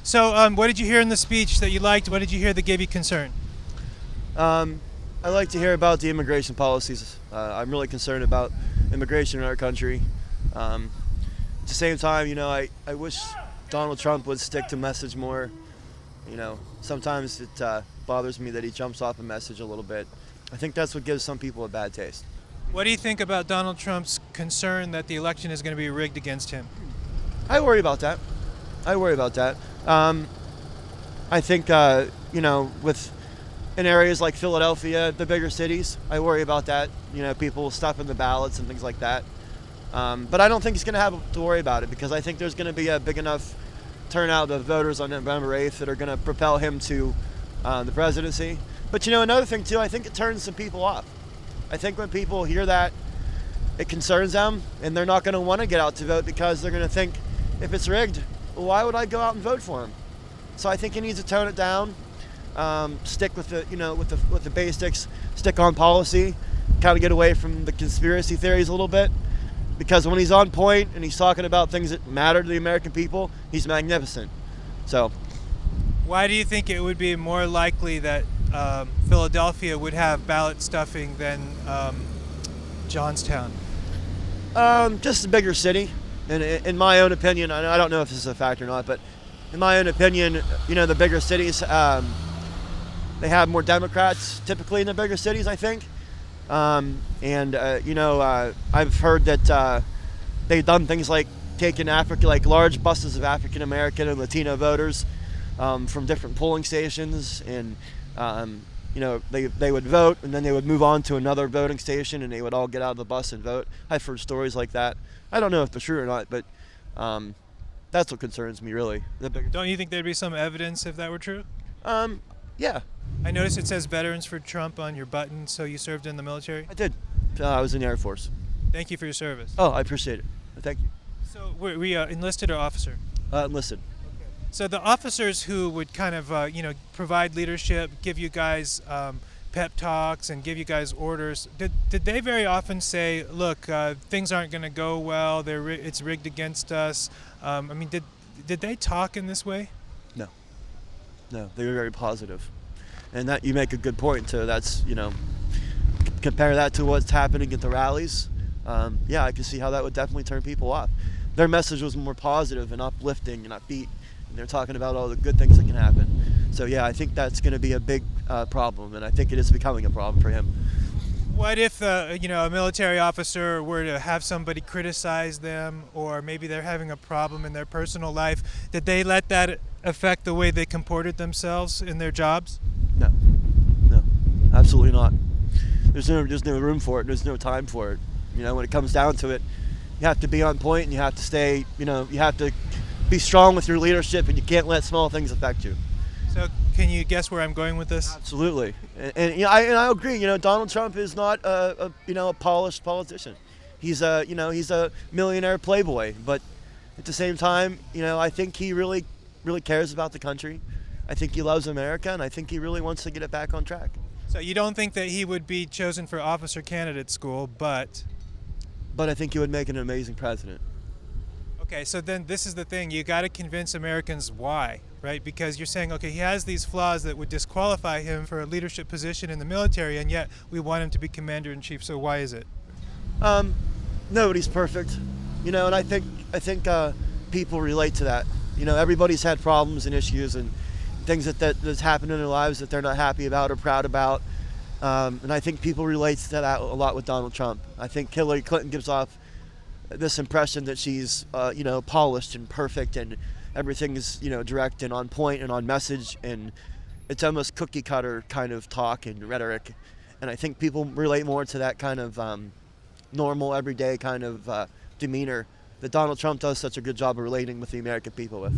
So, what did you hear in the speech that you liked? What did you hear that gave you concern? I like to hear about the immigration policies. I'm really concerned about immigration in our country. At the same time, I wish Donald Trump would stick to message more. Sometimes it bothers me that he jumps off a message a little bit. I think that's what gives some people a bad taste. What do you think about Donald Trump's concern that the election is going to be rigged against him? I worry about that. I worry about that. I think, with in areas like Philadelphia, the bigger cities, I worry about that. People stuffing the ballots and things like that. But I don't think he's going to have to worry about it because I think there's going to be a big enough turnout of voters on November 8th that are going to propel him to the presidency. But another thing too, I think it turns some people off. I think when people hear that, it concerns them, and they're not going to want to get out to vote because they're going to think, if it's rigged, well, why would I go out and vote for him? So I think he needs to tone it down, stick with the with the basics, stick on policy, kind of get away from the conspiracy theories a little bit. Because when he's on point and he's talking about things that matter to the American people, he's magnificent. So, Why do you think it would be more likely that Philadelphia would have ballot stuffing than Johnstown? just a bigger city. And in my own opinion, I don't know if this is a fact or not, but in my own opinion, the bigger cities, they have more Democrats typically in the bigger cities, I think. I've heard that they've done things like taking large buses of African American and Latino voters from different polling stations, and they would vote, and then they would move on to another voting station, and they would all get out of the bus and vote. I've heard stories like that. I don't know if they're true or not, but that's what concerns me really. Don't you think there'd be some evidence if that were true? Yeah, I noticed it says Veterans for Trump on your button, so you served in the military. I did. I was in the Air Force. Thank you for your service. Oh, I appreciate it. Thank you. So, were we enlisted or officer? Enlisted. So the officers who would kind of, provide leadership, give you guys pep talks and give you guys orders, did they very often say, look, things aren't going to go well, it's rigged against us? Did they talk in this way? No, they were very positive. And that you make a good point too. That's, compare that to what's happening at the rallies. I can see how that would definitely turn people off. Their message was more positive and uplifting and upbeat. And they're talking about all the good things that can happen. So I think that's going to be a big problem, and I think it is becoming a problem for him. What if, a military officer were to have somebody criticize them, or maybe they're having a problem in their personal life? Did they let that affect the way they comported themselves in their jobs? No, absolutely not. There's no room for it. There's no time for it. When it comes down to it, you have to be on point, and you have to stay. You have to be strong with your leadership, and you can't let small things affect you. So, can you guess where I'm going with this? Absolutely, and I agree. Donald Trump is not a polished politician. He's a millionaire playboy, but at the same time, I think he really cares about the country. I think he loves America, and I think he really wants to get it back on track. So you don't think that he would be chosen for officer candidate school, but I think he would make an amazing president. okay, so then this is the thing. You got to convince Americans why, right? Because you're saying, okay, he has these flaws that would disqualify him for a leadership position in the military, and yet we want him to be commander-in-chief. So why is it? Nobody's perfect, and I think people relate to that. Everybody's had problems and issues and things that's happened in their lives that they're not happy about or proud about. And I think people relate to that a lot with Donald Trump. I think Hillary Clinton gives off this impression that she's, polished and perfect, and everything is, direct and on point and on message, and it's almost cookie cutter kind of talk and rhetoric. And I think people relate more to that kind of normal, everyday kind of demeanor that Donald Trump does such a good job of relating with the American people with.